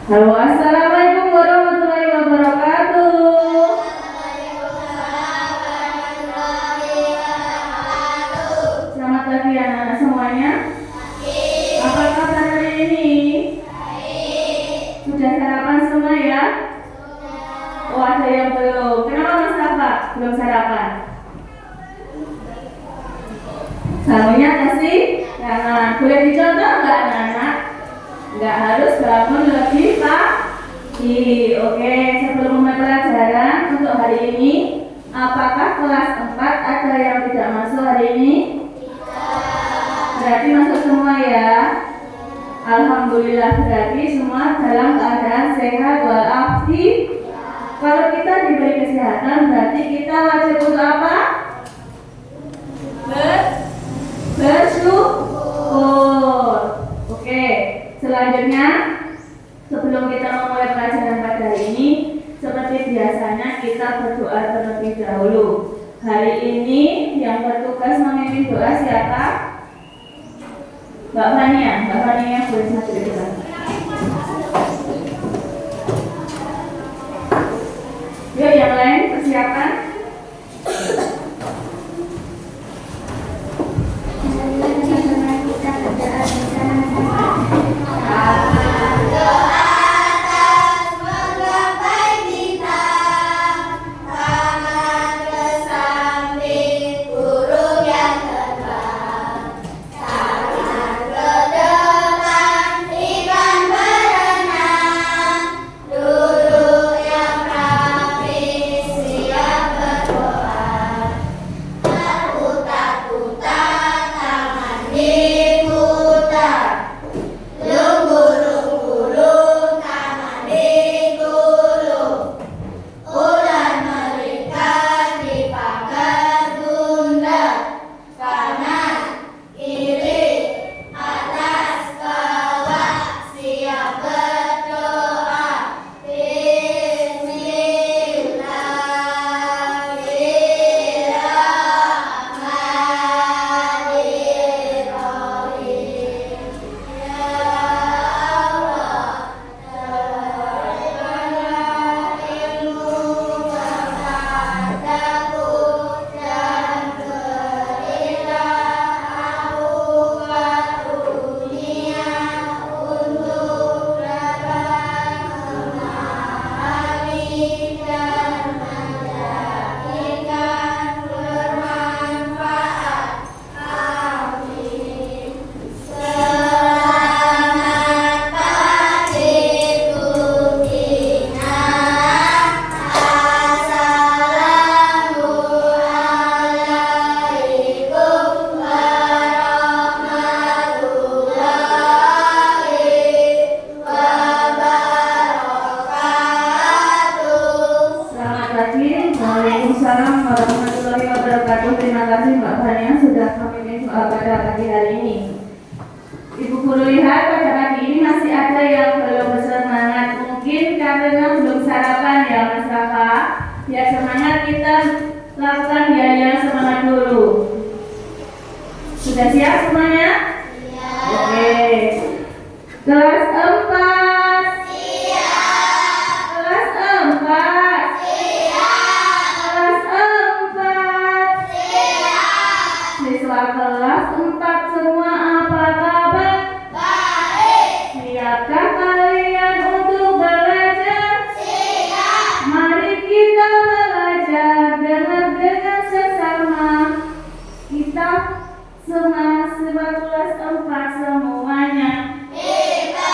Halo, assalamualaikum warahmatullahi wabarakatuh. Selamat pagi anak-anak semuanya. Apa kabar hari ini? Sudah sarapan semua ya? Oh, ada yang belum. Kenapa Mas Rafa belum sarapan? Bangunnya kasih jangan. Boleh dicontoh nggak anak-anak? Nggak harus bangun lebih pagi. Oke, sebelum memulai pelajaran untuk hari ini, apakah kelas 4 ada yang tidak masuk hari ini? Berarti masuk semua ya. Alhamdulillah, berarti semua dalam keadaan sehat walafiat. Kalau kita diberi kesehatan, berarti kita wajib untuk apa? Bersyukur. Oke, selanjutnya sebelum kita memulai pelajaran pada hari ini, seperti biasanya kita berdoa terlebih dahulu. Hari ini yang bertugas memimpin doa siapa? Mbak Fania. Mbak Fania boleh satu kita. Yuk yang lain persiapan. Waalaikumsalam warahmatullahi wabarakatuh. Terima kasih Mbak Fania sudah memimpin doa pada pagi hari ini. Ibu guru lihat pada pagi ini masih ada yang belum bersemangat. Mungkin karena belum sarapan ya Mas Rafa. Biar semangat kita lakukan yang semangat dulu. Sudah siap semuanya? Iya. Oke. Kelas 4. Kelas 4. Siswa kelas 4 semua apa kabar? Baik. Siapkah kalian untuk belajar? Siap. Mari kita belajar dengan sesama. Kita semua siswa kelas 4 semuanya. Kita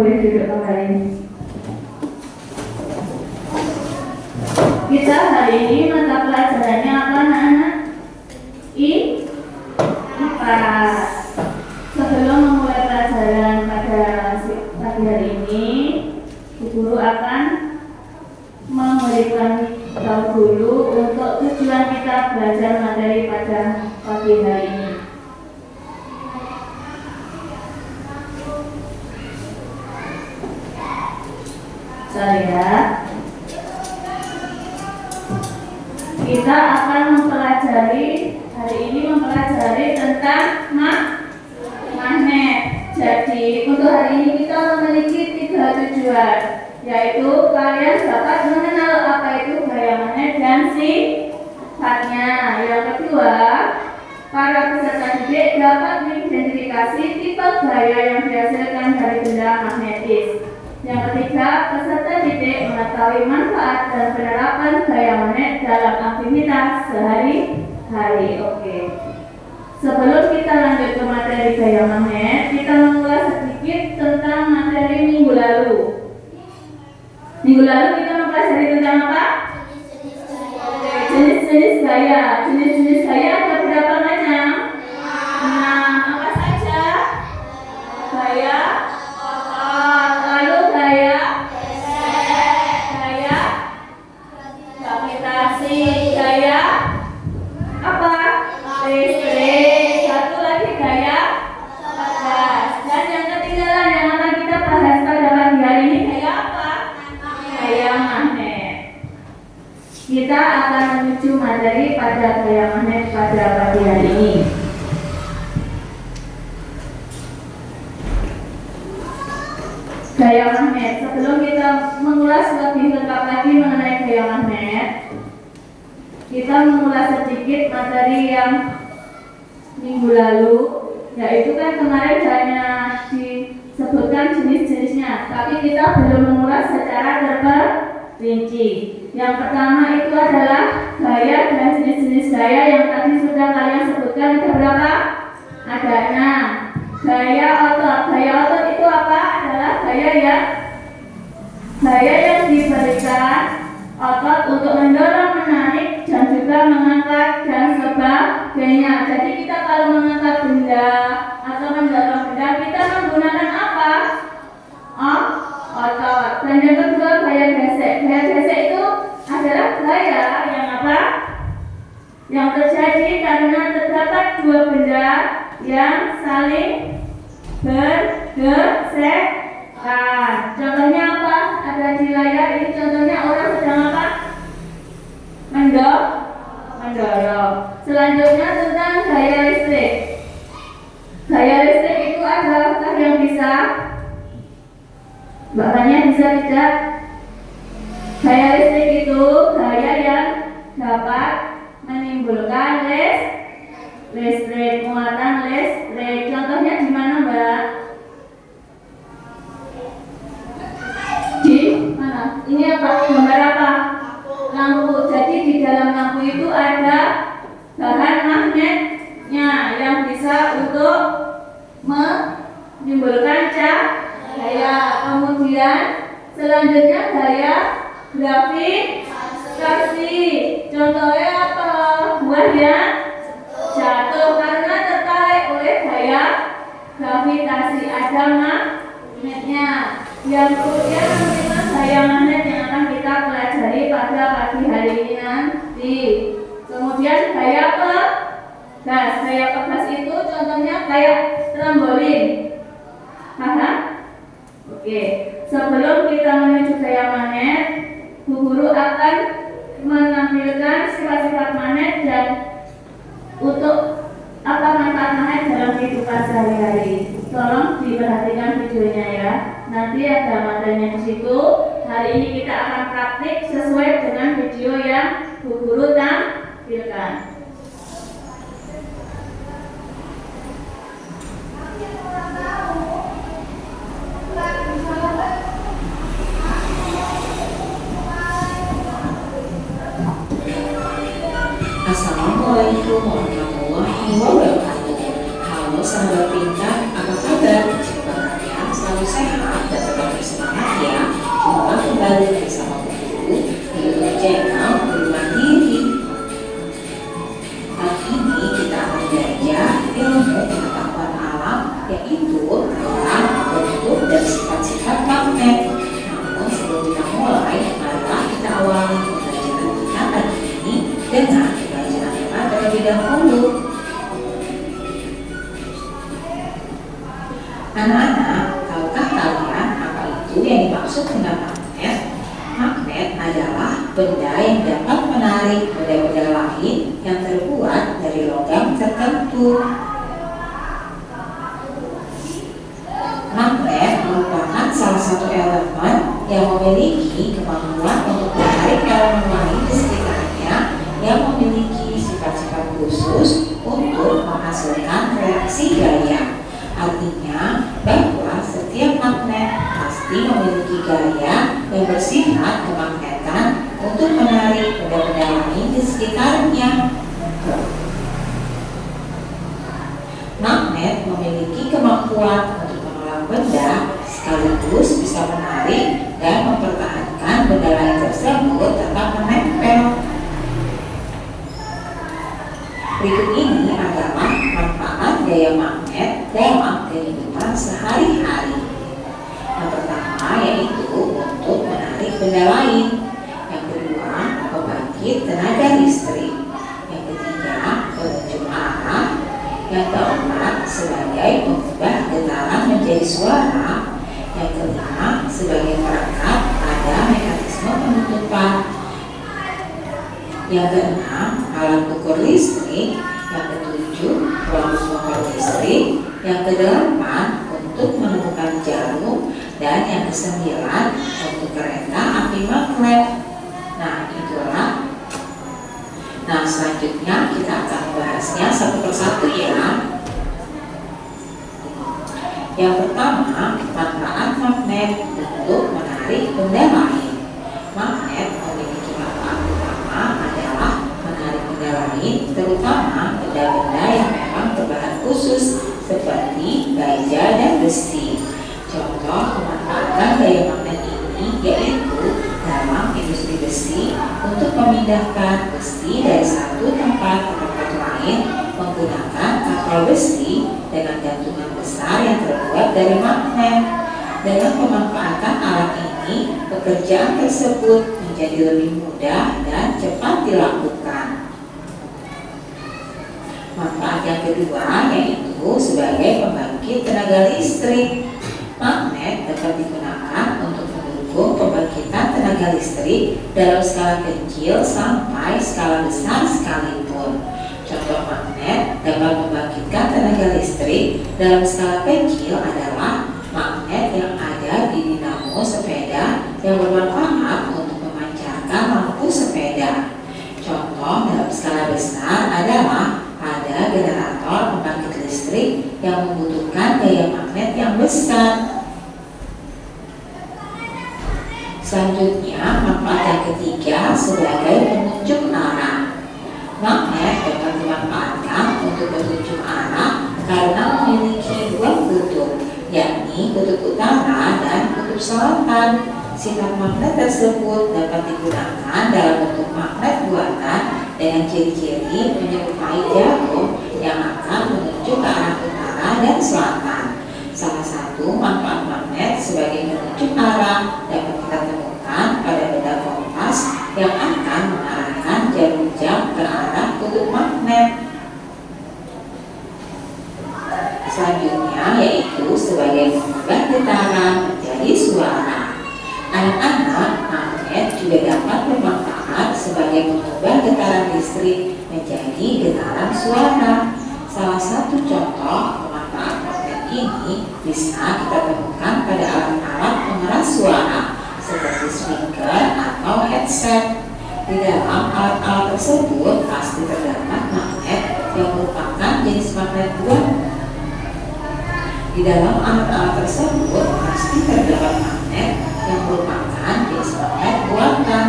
boleh duduk kembali. Kita hari ini mata pelajarannya apa anak-anak? IPA. Sebelum memulai pelajaran pada pagi hari ini, guru akan memberikan tahu dulu untuk tujuan kita belajar materi pada pagi hari ini. Saya kita akan mempelajari hari ini tentang magnet. Jadi untuk hari ini kita memiliki 3 tujuan, yaitu kalian dapat mengenal apa itu gaya magnet dan sifatnya. Yang kedua, para peserta didik dapat mengidentifikasi tipe gaya yang dihasilkan dari benda magnetis. Yang ketiga, peserta didik mengetahui manfaat dan penerapan gaya magnet dalam aktivitas sehari-hari. Oke. Sebelum kita lanjut ke materi gaya magnet, kita mengulas sedikit tentang materi minggu lalu. Minggu lalu kita mempelajari tentang apa? Jenis-jenis gaya. Jenis-jenis gaya ada berapa macam? Nah, apa saja? Gaya otot, lalu gaya gravitasi, gaya apa? Listrik. Satu lagi gaya gas. Dan yang ketinggalan yang akan kita bahas pada pagi hari ini gaya apa? Gaya magnet. Kita akan menuju materi pada gaya magnet pada pagi hari ini. Gaya magnet. Sebelum kita mengulas lebih lengkap lagi mengenai gaya magnet, kita mengulas sedikit materi yang minggu lalu, yaitu kan kemarin hanya disebutkan jenis-jenisnya, tapi kita belum mengulas secara terperinci. Yang pertama itu adalah gaya dan jenis-jenis gaya yang tadi sudah kalian sebutkan. Ada berapa? Ada 6. Gaya otot. Gaya otot itu apa? Adalah gaya yang diberikan otot untuk mendorong, menarik, dan juga mengangkat dan sebagainya. Jadi kita kalau mengangkat benda atau mendorong benda, kita menggunakan apa? Otot. Dan yang kedua gaya gesek. Gaya gesek itu adalah gaya yang apa? Yang terjadi karena terdapat 2 benda yang saling bergesekan. Contohnya apa? Ada di layar ini. Contohnya orang sedang apa? Mendorong. Selanjutnya tentang gaya listrik. Gaya listrik itu adalah yang bisa, bahannya bisa tidak? Gaya listrik itu gaya yang dapat menimbulkan listrik, muatan listrik. Contohnya di mana, Mbak? Di mana? Ini apa? Gambar apa? Lampu. Jadi di dalam lampu itu ada bahan magnetnya yang bisa untuk menimbulkan cahaya. Kemudian selanjutnya gaya gravitasi. Contohnya apa? Buah yang jatuh karena tertarik oleh gaya gravitasi. Ada magnetnya. Yang kemudian tentang gaya magnet yang akan kita pelajari pada pagi hari ini nanti. Kemudian gaya pegas. Gaya pegas itu contohnya kayak trambolin. Paham? Oke. Sebelum kita menuju gaya magnet, guru akan menampilkan sifat-sifat magnet dan untuk apa manfaat magnet dalam kehidupan sehari-hari. Tolong diperhatikan videonya ya. Nanti ada materinya di situ. Hari ini kita akan praktik sesuai dengan video yang guru tampilkan. Assalamualaikum warahmatullahi wabarakatuh. Halo sahabat pintar, apa kabar? Semoga kalian selalu sehat dan benda yang dapat menarik benda-benda lain yang terbuat dari logam tertentu. Magnet merupakan salah satu elemen yang memiliki kemampuan untuk menarik elemen lain di sekitarnya yang memiliki sifat-sifat khusus untuk menghasilkan reaksi gaya. Artinya bahwa setiap magnet pasti memiliki gaya yang bersifat kemagnetan untuk menarik benda-benda lain di sekitarnya. Magnet memiliki kemampuan untuk menolak benda sekaligus bisa menarik dan mempertahankan benda lain tersebut tetap menempel. Berikut ini adalah manfaat gaya magnet dalam kehidupan sehari-hari. Yang pertama yaitu untuk menarik benda lain. Yang kedua, pembangkit tenaga listrik. Yang ketiga, penunjuk arah. Yang keempat, sebagai pengubah getaran menjadi suara. Yang kelima, sebagai perangkat pada mekanisme penutupan. Yang keenam, alat ukur listrik. Yang ketujuh, pelambung motor listrik. Yang kedelapan, untuk menemukan jarum. Dan yang kesembilan, untuk kereta api magnet. Nah, selanjutnya kita akan membahasnya satu persatu ya. Yang pertama, manfaat magnet untuk menarik benda lain. Magnet memiliki manfaat utama adalah menarik benda lain, terutama benda-benda yang memang berbahan khusus seperti baja dan besi. Contoh pemanfaatan gaya magnet ini yaitu dalam industri besi untuk memindahkan besi dari satu tempat ke tempat lain menggunakan kapal besi dengan gantungan besar yang terbuat dari magnet. Dengan pemanfaatan alat ini, pekerjaan tersebut menjadi lebih mudah dan cepat dilakukan. Manfaat yang kedua yaitu sebagai pembangkit tenaga listrik. Magnet dapat digunakan untuk mendukung pembangkitan tenaga listrik dalam skala kecil sampai skala besar sekalipun. Contoh magnet dapat membangkitkan tenaga listrik dalam skala kecil adalah magnet yang ada di dinamo sepeda yang bermanfaat untuk memancarkan lampu sepeda. Contoh dalam skala besar adalah ada generator pembangkit listrik yang membutuhkan gaya magnet yang besar. Selanjutnya, manfaat yang ketiga sebagai penunjuk arah. Magnet dapat dimanfaatkan untuk penunjuk arah karena memiliki dua kutub, yakni kutub utara dan kutub selatan. Sifat magnet tersebut dapat digunakan dalam bentuk magnet buatan dengan ciri-ciri menyerupai jarum yang akan menunjuk ke arah utara dan selatan. Salah satu manfaat magnet sebagai penunjuk arah dapat kita temukan pada benda kompas yang akan mengarahkan jarum jam ke arah kutub magnet. Selanjutnya yaitu sebagai pengubah getaran menjadi suara. Anak-anak, magnet juga dapat bermanfaat sebagai pengubah getaran listrik menjadi getaran suara. Salah satu contoh pemanfaat magnet ini bisa kita temukan pada alat-alat pengeras suara seperti speaker atau headset. Di dalam alat-alat tersebut pasti terdapat magnet yang merupakan jenis magnet buatan. Di dalam alat-alat tersebut pasti terdapat magnet yang merupakan jenis magnet buatan.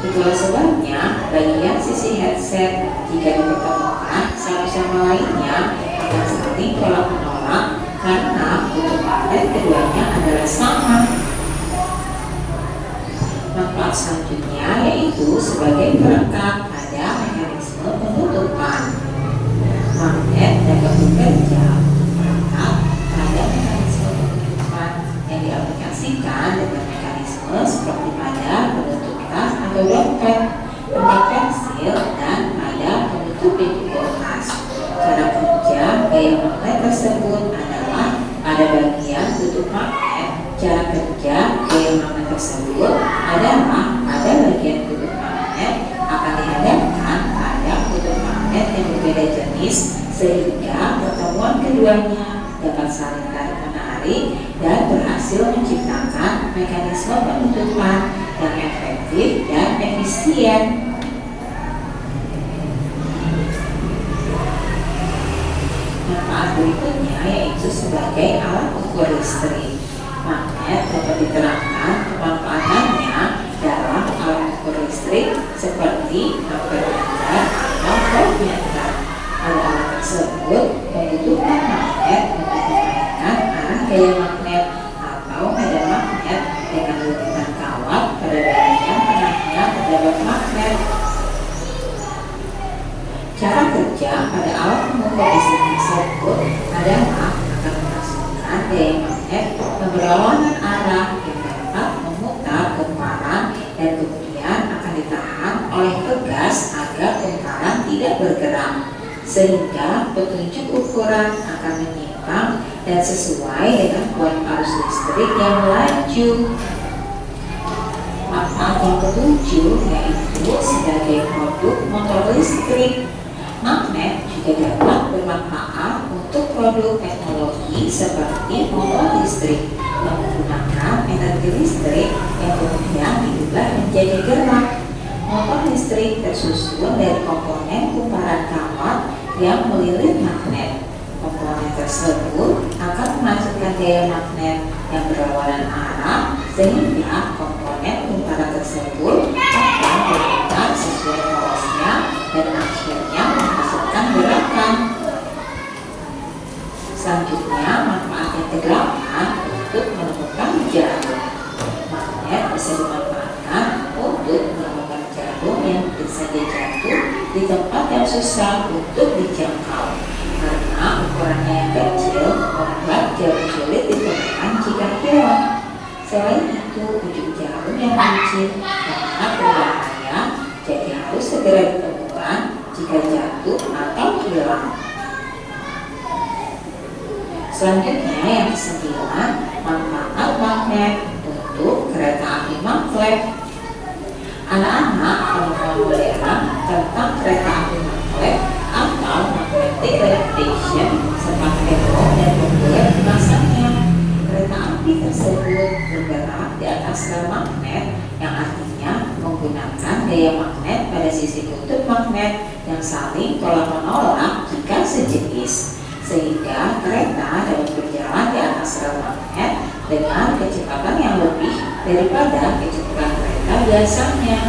Itulah sebabnya bagian sisi headset jika dipertemukan satu sama lainnya akan saling tolak menolak karena kutub magnet keduanya adalah sama. Manfaat selanjutnya yaitu sebagai pelengkap pada mekanisme penutupan. Magnet dapat bekerja pelengkap pada mekanisme penutupan yang diaplikasikan dengan mekanisme seperti pada penutup tas atau dompet, penutup pensil, dan pada penutup pintu kulkas. Cara kerja gaya magnet tersebut adalah pada bagian tutup magnet. Cara kerja gaya magnet tersebut adalah pada bagian tutup magnet mekanisme penutupan yang efektif dan efisien. Manfaat berikutnya yaitu sebagai alat ukur listrik. Magnet dapat diterapkan pemanfaatannya dalam alat ukur listrik seperti ampermeter atau voltmeter. Pada alat tersebut membutuhkan magnet untuk memainkan arah gaya magnet atau medan magnet dengan lilitan kawat pada bagian tengahnya terdapat magnet. Cara kerja pada alat pengukur listrik tersebut adalah akan memasukkan gaya magnet yang berlawanan arah yang dapat memutar kumparan dan kemudian akan ditahan oleh pegas agar kumparan tidak bergerak, sehingga petunjuk ukuran akan menyimpang dan sesuai dengan kuat arus listrik yang melaju. Manfaat yang ketujuh yaitu sebagai produk motor listrik. Magnet juga dapat bermanfaat untuk produk teknologi seperti motor listrik yang menggunakan energi listrik yang kemudian diubah menjadi gerak. Motor listrik tersusun dari komponen kumparan kawat yang melilit magnet. Komponen tersebut akan menghasilkan gaya magnet yang berlawanan arah sehingga komponen kumparan tersebut akan berputar sesuai porosnya dan akhirnya menghasilkan gerakan. Selanjutnya, manfaat yang ke-8 untuk menemukan jarum. Magnet bisa dimanfaatkan untuk menemukan jarum yang bisa jatuh di tempat yang susah untuk dijangkau. Karena ukurannya yang kecil, membuat jarum sulit ditemukan jika hilang. Selain itu, ujung jarum yang licin sangat berbahaya, jadi harus segera ditemukan jika jatuh atau hilang. Selanjutnya yang ke-9, manfaat magnet untuk kereta api maglev. Anak-anak pengetahuan modern tentang kereta api maglev atau magnetic levitation semakin umum dan populer di masanya. Kereta api tersebut bergerak di atas rel magnet yang artinya menggunakan gaya magnet pada sisi kutub magnet yang saling tolak-menolak jika sejenis, sehingga kereta dapat berjalan di atas rel magnet dengan kecepatan yang lebih daripada kecepatan kereta biasanya.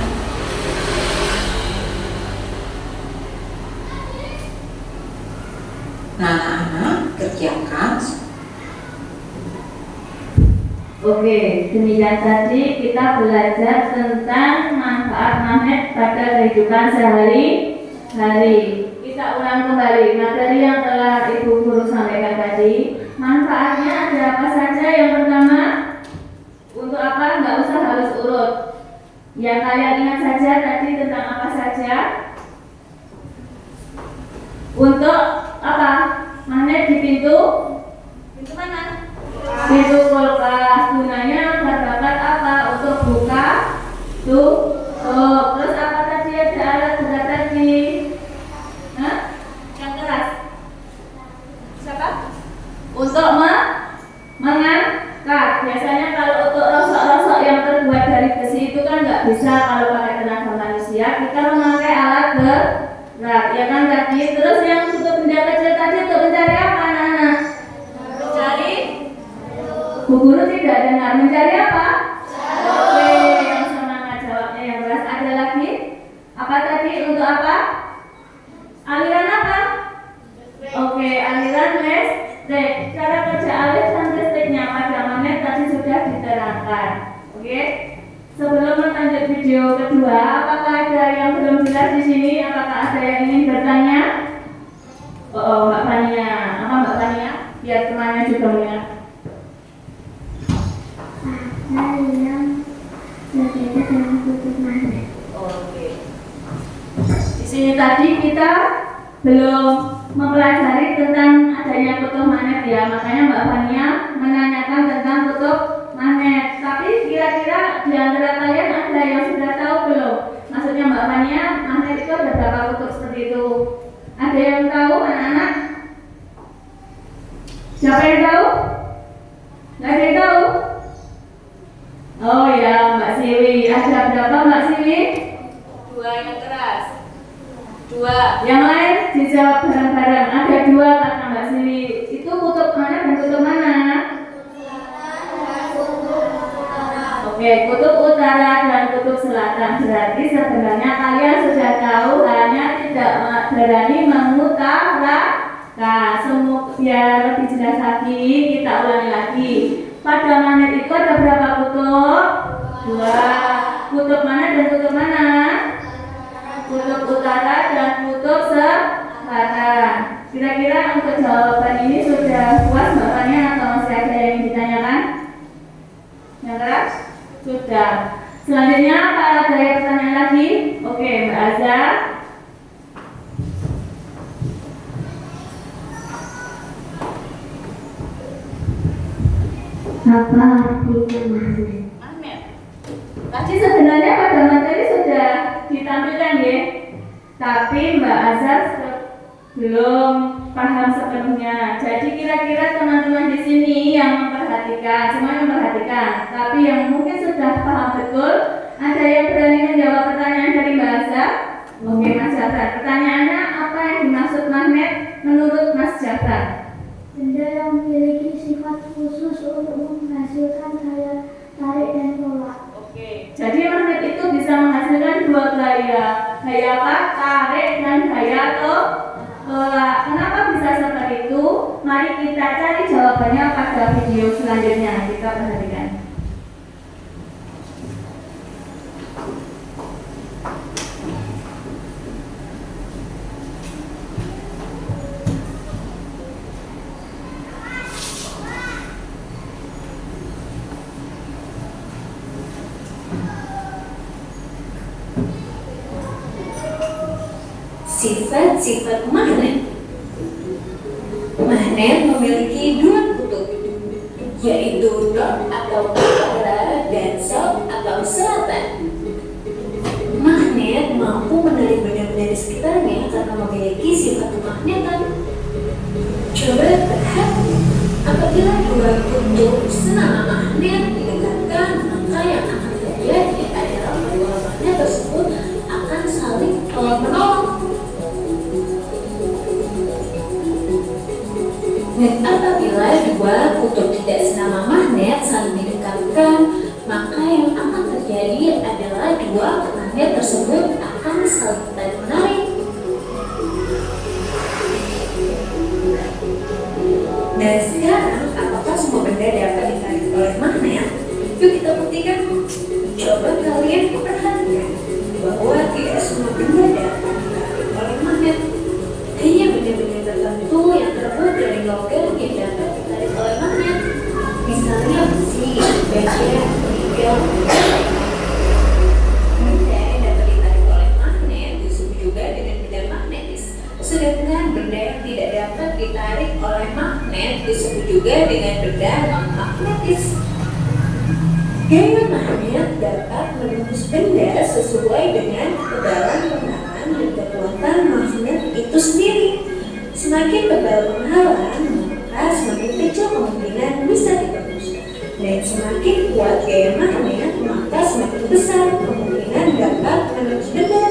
Nah, anak-anak kerjakan. Oke, demikian tadi kita belajar tentang manfaat magnet pada kehidupan sehari-hari. Kita ulang kembali materi yang telah Ibu Guru sampaikan tadi. Manfaatnya ada apa saja? Yang pertama, untuk apa? Nggak usah harus urut. Yang kalian ingat saja tadi tentang apa saja? Untuk apa? Magnet di pintu mana? Pintu kulkas. Gunanya agar dapat apa? Untuk buka tutup. Terus apa tadi? Ada alat berat tadi. Yang keras. Siapa? Untuk mengangkat. Biasanya kalau untuk rosok-rosok yang terbuat dari besi itu kan nggak bisa kalau pakai tenaga manusia. Kita memakai alat berat, ya kan tadi. Terus yang untuk benda kecil tadi untuk mencari apa, anak-anak? Mencari. Bu Guru tidak dengar. Mencari apa? Oke, yang semangat jawabnya yang keras. Ada lagi? Apa tadi? Untuk apa? Aliran apa? Oke, aliran listrik. Cara kerja aliran listriknya pada magnet tadi sudah diterangkan. Oke. Sebelum lanjut video kedua, apakah ada yang belum jelas di sini? Apakah ada yang ingin bertanya? Mbak Fania. Apa Mbak Fania? Biar temannya juga melihat. Yang berbeda dengan kutub magnet. Oke. Di sini tadi kita belum mempelajari tentang adanya kutub magnet ya, makanya Mbak Fania menanyakan tentang kutub magnet. Tapi kira-kira di antara kalian ada yang sudah tahu belum? Maksudnya Mbak Fania, magnet itu ada berapa kutub seperti itu? Ada yang tahu, anak-anak? Siapa yang tahu? Nggak ada yang tahu? Oh ya Mbak Siwi. Ada berapa Mbak Siwi? 2 yang keras. 2. Yang lain dijawab bareng-bareng. Ada 2 kata Mbak Siwi. Itu kutub mana dan kutub mana? Oke, kutub utara dan kutub selatan. Berarti sebenarnya kalian sudah tahu, hanya tidak berani mengutarakan. Semua biar lebih jelas lagi, kita ulangi lagi. Pada magnet itu ada berapa kutub? 2. Kutub mana dan kutub mana? Kutub utara dan kutub selatan. Kira-kira untuk jawaban ini sudah puas Mbak Fania atau masih ada yang ditanyakan? Yang keras? Sudah. Selanjutnya apa ada yang pertanyaan lagi? Oke, Mbak Azhar. Apa artinya magnet? Magnet. Tadi sebenarnya pada materi sudah ditampilkan ya, tapi Mbak Azhar belum paham sepenuhnya. Jadi kira-kira teman-teman di sini yang memperhatikan, semua yang memperhatikan, tapi yang mungkin sudah paham betul, ada yang berani menjawab pertanyaan dari Mbak Azhar? Oke, Mas Jafar. Pertanyaannya, apa yang dimaksud magnet menurut Mas Jafar? Benda yang memiliki sifat khusus untuk menghasilkan gaya tarik dan tolak. Oke. Jadi magnet itu bisa menghasilkan 2 gaya. Gaya apa? Tarik dan gaya tolak. Kenapa bisa seperti itu? Mari kita cari jawabannya pada video selanjutnya. Kita perhatikan. Sifat-sifat magnet. Magnet memiliki 2 kutub, yaitu north atau utara dan south atau selatan. Magnet mampu menarik benda-benda di sekitarnya karena memiliki sifat kemagnetan. Coba perhati, apabila 2 kutub senama magnet didekatkan, maka yang akan terjadi adalah kedua magnet tersebut akan saling tolak-menolong. Dan apabila 2 kutub tidak senama magnet saling didekatkan, maka yang akan terjadi adalah 2 magnet tersebut akan saling tarik-menarik. Dan sekarang, apakah semua benda dapat ditarik oleh magnet? Yuk kita buktikan. Coba kalian perhatikan bahwa tidak semua benda dapat ditarik oleh magnet. Hanya benda-benda tertentu yang terbuat dari logam yang dapat ditarik oleh magnet. Misalnya besi, baja, nikel, benda yang dapat ditarik oleh magnet disebut juga dengan benda magnetis. Sedangkan benda yang tidak dapat ditarik oleh magnet disebut juga dengan benda non-magnetis. Gaya magnet dapat menembus benda sesuai dengan ketebalan penghalang dan kekuatan magnet itu sendiri. Semakin tebal penghalang, maka semakin kecil kemungkinan bisa ditembus. Dan semakin kuat gaya magnet, maka semakin besar kemungkinan dapat menembus benda.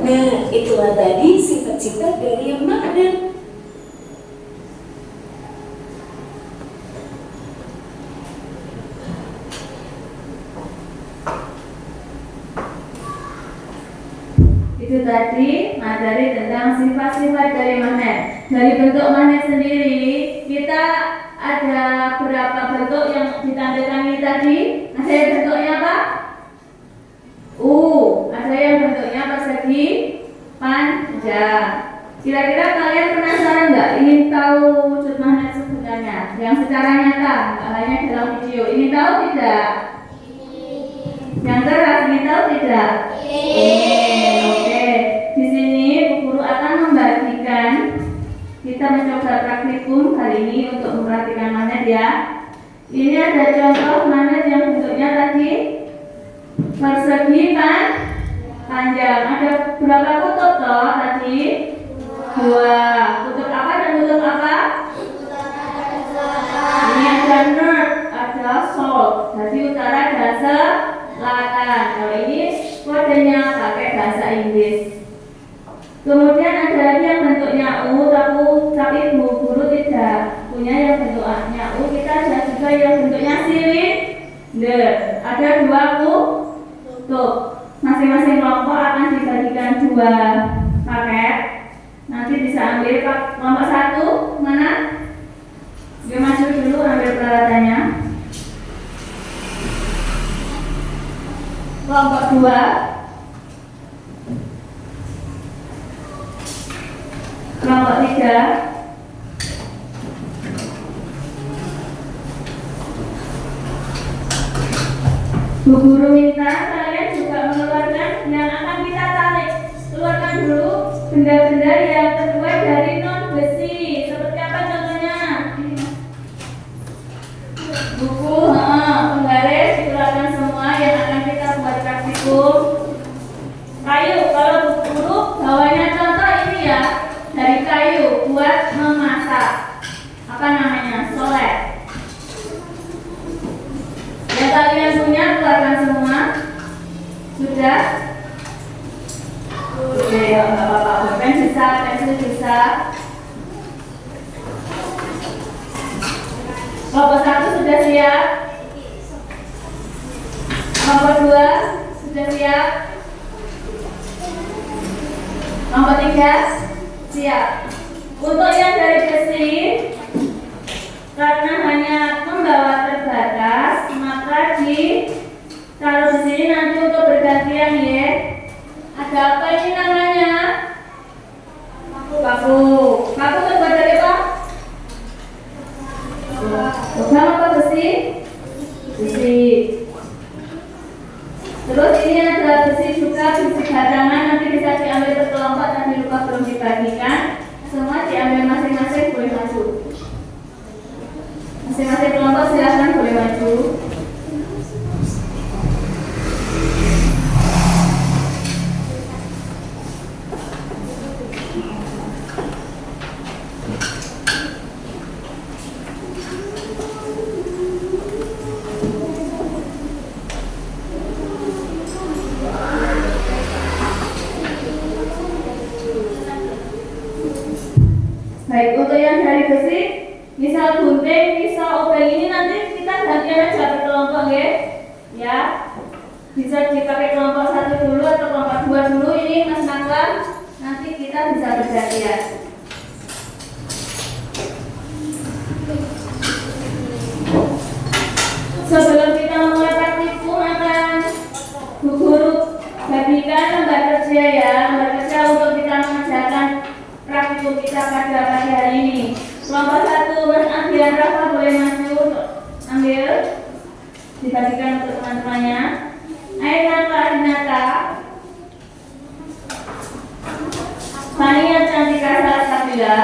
Nah, itulah tadi sifat-sifat dari magnet. Itu tadi materi tentang sifat-sifat dari magnet. Dari bentuk magnet sendiri, kita ada berapa bentuk yang ditampilkan ini tadi? Ada yang bentuknya apa? Ada yang bentuknya persegi panjang. Kira-kira kalian penasaran nggak? Ingin tahu wujud magnet sebenarnya yang secara nyata, nggak hanya dalam video. Ingin tahu tidak? Yang keras ingin tahu tidak? Oke. Di sini Bu Guru akan membagikan. Kita mencoba praktikum hari ini untuk memperhatikan magnet ya. Ini ada contoh magnet yang bentuknya tadi persegi panjang. Ada berapa kutub toh tadi? 2. Kutub apa dan kutub apa? Ini ada north, ada adalah South. Jadi utara dan selatan. Kalau ini kodenya pakai bahasa Inggris. Kemudian ada lagi yang bentuknya U, tapi Bu Guru tidak punya yang bentuknya U. Kita ada juga yang bentuknya silinder. Ada 2 kutub. Masing-masing kelompok akan dibagikan 2 paket. Nanti bisa ambil kelompok 1 mana? Dia maju dulu ambil peralatannya. Kelompok 2. Kelompok 3. Bu Guru minta kalian juga mengeluarkan yang akan kita tarik. Keluarkan dulu benda-benda yang terbuat dari non besi. Seperti apa contohnya? Buku, penggaris dikeluarkan semua yang akan kita buat praktikum. Kayu, kalau Bu Guru bawahnya contoh ini ya, dari kayu buat memasak. Apa namanya? Solet. Yang kalian punya keluarkan semua. Sudah? Oke, ya nggak apa-apa. Pulpen bisa, pensil bisa. Kelompok 1 sudah siap. Kelompok 2 sudah siap. Kelompok 3 siap. Untuk yang dari besi, karena hanya membawa terbatas, maka taruh di sini nanti untuk bergantian ya. Ada apa ini namanya? Paku. Paku terbuat dari apa? Logam apa besi? Besi. Terus ini ada besi juga, besi batangan, nanti bisa diambil per kelompok, tadi lupa belum dibagikan. Semua diambil masing-masing, boleh maju. Masing-masing kelompok silahkan boleh maju. Baik, untuk yang dari besi, misal gunting, misal obeng ini nanti kita gantian aja berkelompok ya. Bisa dipakai kelompok 1 dulu atau kelompok 2 dulu. Ini Mas Nakla, nanti kita bisa bergantian. Sebelum kita memulai praktikum akan Bu Guru bagikan lembar kerja ya, lembar kerja untuk kita mengerjakan praktikum kita pada pagi hari ini. Kelompok 1 Mas Ambian Rafa boleh maju untuk ambil, dibagikan untuk teman-temannya. Ainata Adinata, Fania Cantika Salsabila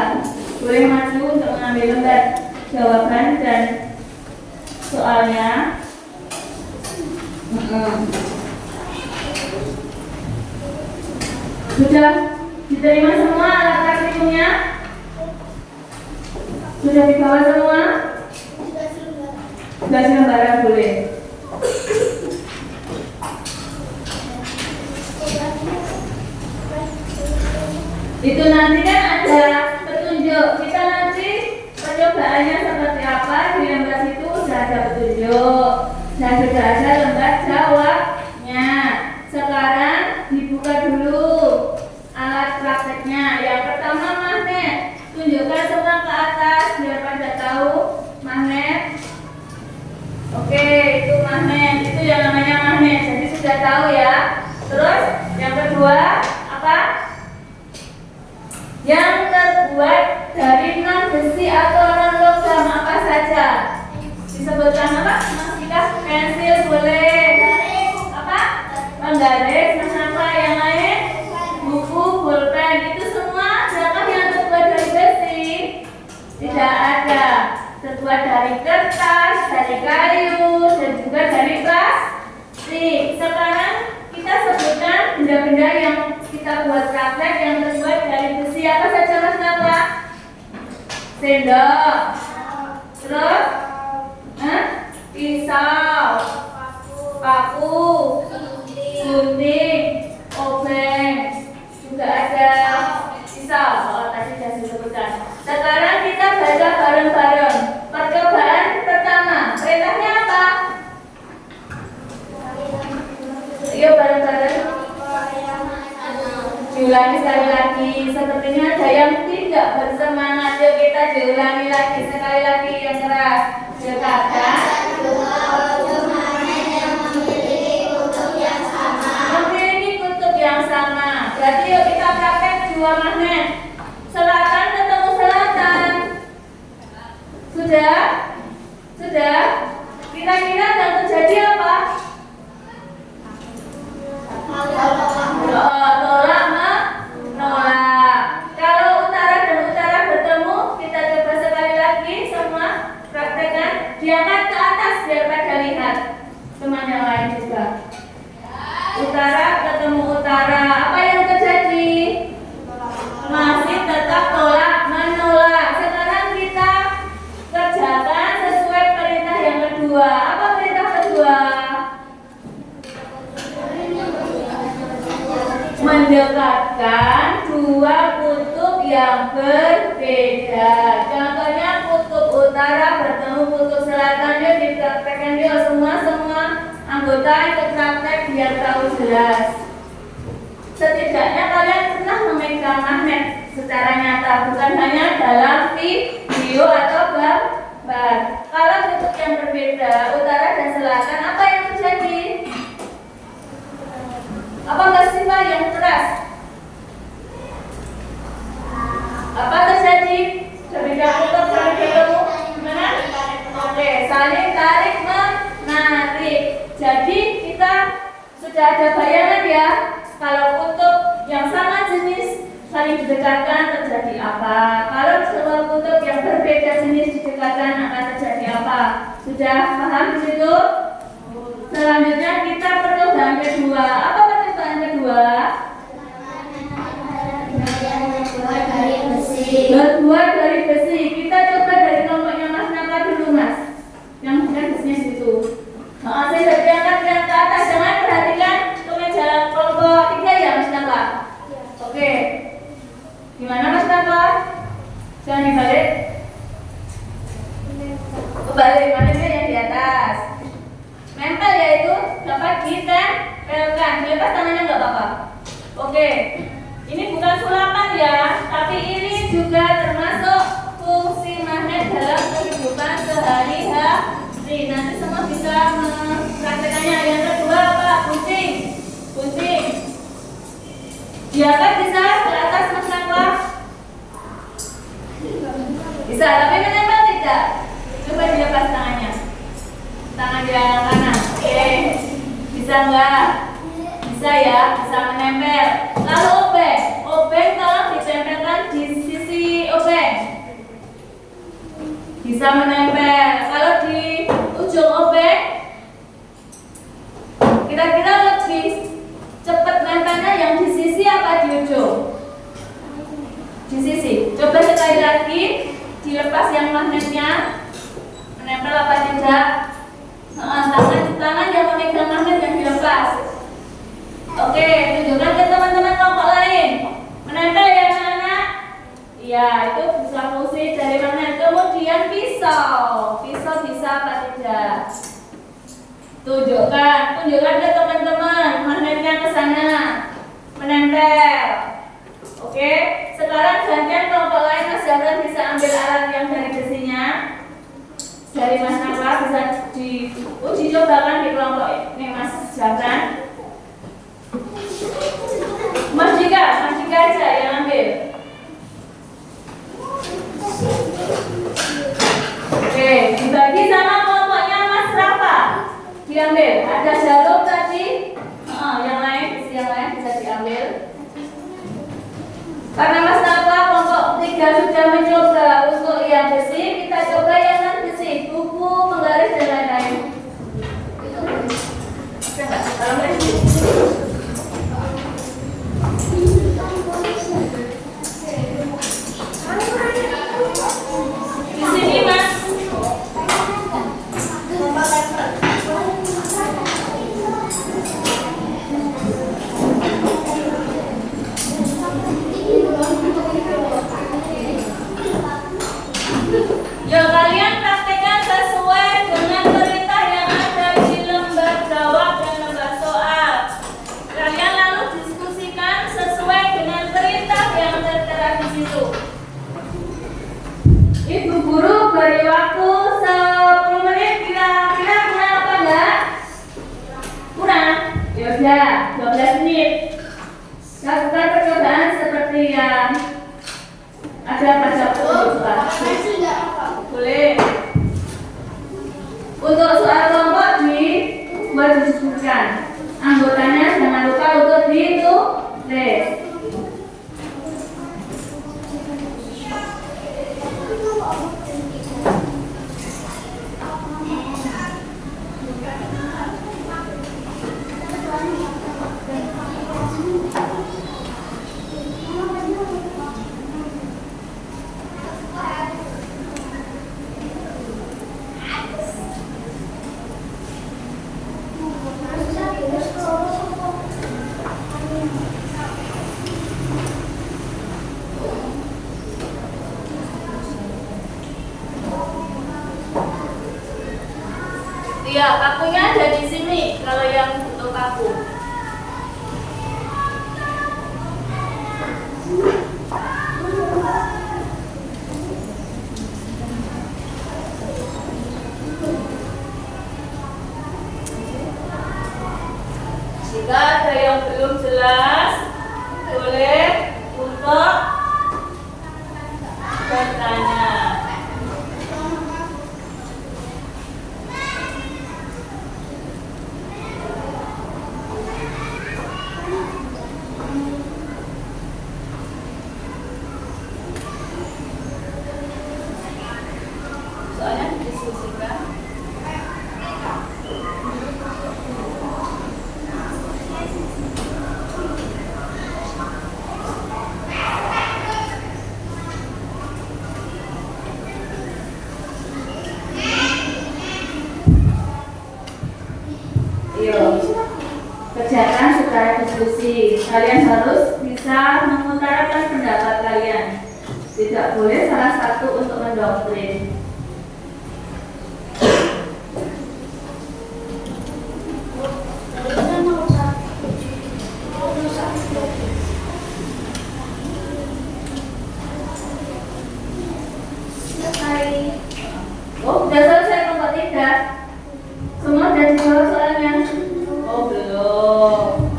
boleh maju untuk mengambil lembar jawaban dan soalnya. Sudah diterima semua alat praktikumnya? Sudah dibawa semua? Sudah lembaran boleh. Itu nanti kan ada petunjuk. Kita nanti percobaannya seperti apa di lembar situ sudah ada petunjuk dan sudah ada lembar jawabnya. Sekarang dibuka dulu alat prakteknya. Yang pertama magnet. Tunjukkan semua ke atas biar pada tahu magnet. Oke, itu magnet. Itu yang namanya magnet. Jadi sudah tahu ya. Terus yang kedua apa? Yang terbuat dari non besi atau non logam apa saja? Disebutkan apa? Mas Dika, pensil boleh. Apa? Penggaris, Mas Napa, yang lain? Buku, pulpen, itu semua adakah yang terbuat dari besi? Tidak ada. Terbuat dari kertas, dari kayu, dan juga dari plastik. Sekarang kita sebutkan benda-benda yang kita buat praktek yang terbuat dari besi. Apa saja Mas Napa? Sendok. Terus? pisau, paku, gunting, obeng, juga ada pisau. Oh, tadi sudah disebutkan. Sekarang kita baca bareng-bareng. Percobaan pertama, perintahnya apa? Yuk bareng-bareng. Diulangi sekali lagi. Sepertinya ada yang tidak bersemangat. Yuk kita diulangi lagi sekali lagi yang keras. Dekatkan. Memiliki kutub yang sama. Berarti yuk kita praktek dua magnet. Selatan ketemu selatan. Sudah? Sudah? Kira-kira akan terjadi apa? Tolak menolak. Kalau utara dan utara bertemu, kita coba sekali lagi semua praktekkan. Diangkat ke atas biar pada lihat teman yang lain juga. Utara ketemu utara. Apa yang terjadi? Masih tetap tolak menolak. Sekarang kita kerjakan sesuai perintah yang kedua. Apa perintah kedua? Mendekatkan dua kutub yang berbeda. Contohnya kutub utara bertemu kutub selatan. Yuk dipraktekkan yuk semua anggota ikut praktek biar tahu jelas. Setidaknya kalian pernah memegang magnet secara nyata, bukan hanya dalam video atau gambar. Kalau kutub yang berbeda, utara dan selatan, apa yang terjadi? Apakah sifat yang keras? Apa terjadi? Berbeda kutub saling bertemu, gimana? Oke, saling tarik menarik. Jadi kita sudah ada bayangan ya. Kalau kutub yang sama jenis saling didekatkan terjadi apa? Kalau dua kutub yang berbeda jenis didekatkan akan terjadi apa? Sudah paham di situ? Selanjutnya kita percobaan kedua. Apa percobaan kedua? Berbuat dari besi. Kita coba dari kelompoknya Mas Napa dulu Mas. Yang bukan besinya situ. Saya sudah diangkat ke atas. Jangan perhatikan kemeja kelompok 3 ya Mas Napa. Oke. Gimana Mas Napa? Jangan dibalik. Kebalik mananya yang di atas. Nempel yaitu dapat ditempelkan. Dilepas tangannya nggak apa-apa. Oke. Ini bukan sulapan ya, tapi ini juga termasuk fungsi magnet dalam kehidupan sehari-hari. Nanti semua bisa mempraktekannya. Yang kedua apa? Gunting. Diangkat bisa ke atas Mas Napa? Bisa, tapi menempel tidak? Coba dilepas tangannya. Tangan yang kanan. Oke. Bisa enggak? Bisa ya, bisa menempel. Lalu obeng tolong ditempelkan di sisi obeng. Bisa menempel. Kalau di ujung obeng, kira-kira lebih cepat nempelnya yang di sisi apa di ujung? Di sisi. Coba sekali lagi, dilepas yang magnetnya, menempel apa tidak? Tangan yang memegang magnet yang dilepas. Oke, tunjukkan ke teman-teman kelompok lain. Menempel ya anak-anak? Iya, itu bisa fungsi dari magnet. Kemudian pisau bisa apa tidak? Tunjukkan ke teman-teman magnetnya ke sana. Menempel. Oke, sekarang gantian kelompok lain. Mas Jabran bisa ambil alat yang dari besinya. Dari Mas Napa bisa diuji cobakan di kelompok ini Mas Jabran. Mas Jika aja yang ambil. Oke, dibagi sama kelompoknya Mas Rafa. Diambil. Ada jarum tadi. Yang lain bisa diambil. Karena Mas Napa kelompok 3 sudah mencoba untuk yang besi, kita coba yang non besi, buku, penggaris dan lain-lain. Oke, Mbak. Di sini Mas. menit. Lakukan percobaan seperti yang ada pada percobaan. Boleh. Untuk soal kelompok dibuat disebutkan. Anggotanya jangan lupa untuk ditulis. Iya, pakunya ada di sini kalau yang butuh paku. Jika ada yang belum jelas, boleh untuk bertanya. Soalnya didiskusikan. Yuk, kerjakan secara diskusi. Kalian harus bisa mengutarakan pendapat kalian. Tidak boleh salah satu untuk mendoktrin. Oh, sudah selesai kelompok 3. Semua sudah dijawab soalnya. Oh, belum.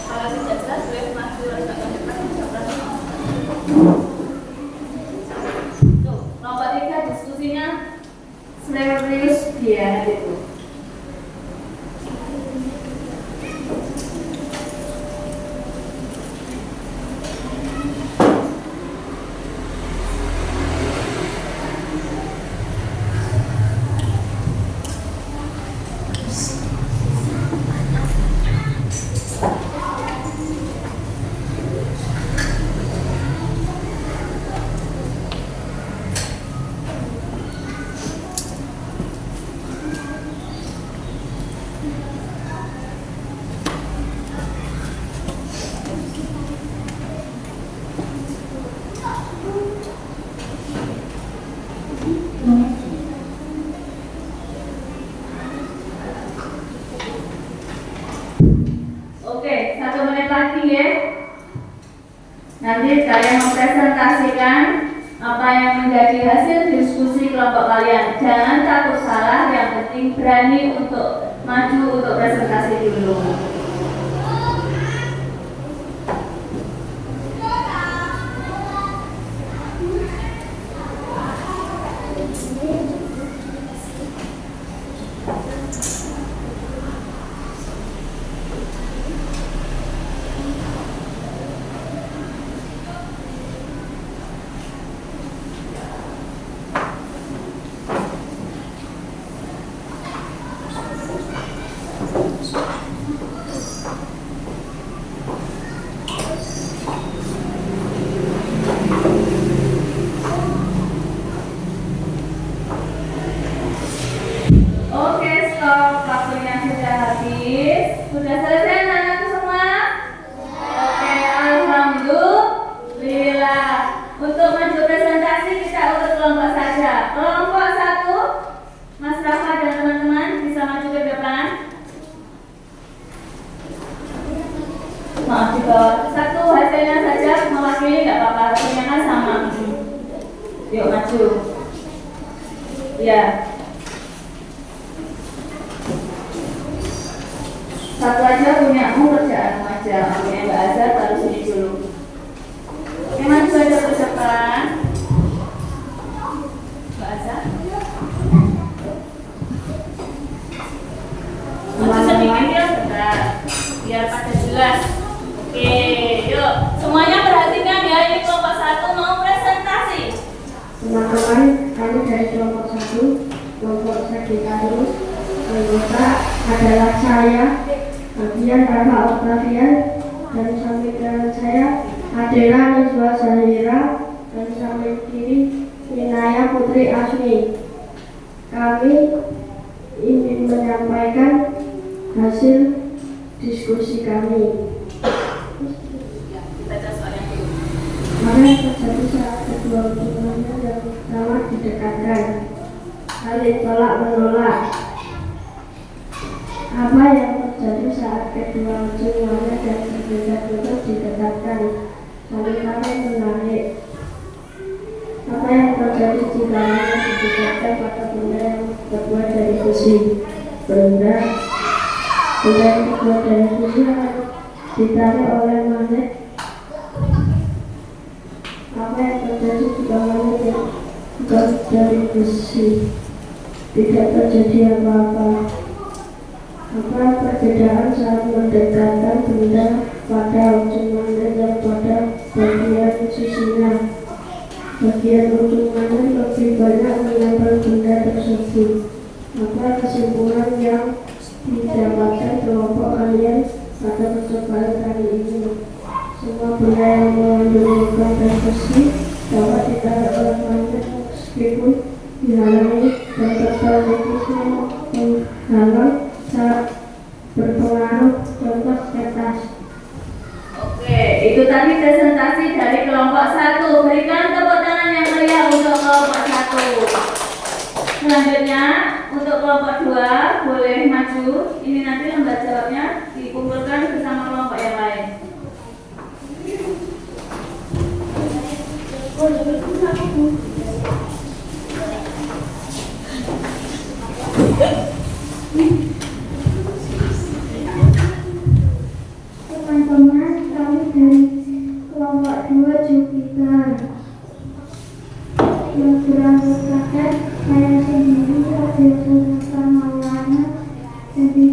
Kalau tidak jelas, boleh maju agak ke depan. Tuh, nomor 3 diskusinya serius dia itu. Oke, 1 menit lagi ya. Nanti kalian mempresentasikan apa yang menjadi hasil diskusi kelompok kalian. Jangan takut salah, yang penting berani untuk maju untuk presentasi dulu. Yuk maju. Ya. Satu aja punyamu, kerjaanmu aja. Oke, Mbak Azhar taruh sini dulu. Oke, maju aja ke depan. Mbak Azhar. Maju sedikit ya, bentar. Biar pada jelas. Oke, yuk. Semuanya perhatikan ya, ini kelompok 1 mau presentasi. Teman-teman, kami dari kelompok 1, kelompok Sagittarius. Anggota adalah saya, bagian Rafa Octavian, dan samping kanan saya Adela Nizwa Zahira, dan samping kiri Inaya Putri Asmi. Kami ingin menyampaikan hasil diskusi kami. Baca soalnya dulu. Maka terjadi saat kedua hubungannya yang pertama didekatkan, saling tolak menolak. Apa yang terjadi saat kedua hubungannya dan berbeda bentuk didekatkan, saling menarik. Apa yang terjadi jika mana didekatkan pada benda yang terbuat dari besi? Benda yang terbuat dari besi akan ditarik oleh magnet. Apa yang terjadi jika magnet yang terbuat dari besi? Tidak terjadi apa-apa. Apa perbedaan saat mendekatkan benda pada ujung magnet dan pada bagian sisinya? Bagian ujung magnet lebih banyak menempel benda tersebut. Apa kesimpulan yang didapatkan kelompok kalian pada percobaan kali ini? Semua benda yang mengandung logam dan besi dapat ditarik oleh magnet meskipun dihalangi, dan total resistnya menghalang saat berpengaruh. Contoh kertas. Oke, itu tadi presentasi dari kelompok 1. Berikan tepuk tangan yang meriah untuk kelompok 1. Selanjutnya untuk kelompok 2 boleh maju. Ini nanti lembar jawabnya dikumpulkan bersama kelompok yang lain. Teman-teman, kami dari kelompok 2 Jupiter yang beranggotakan saya sendiri, Adela Maulana, dari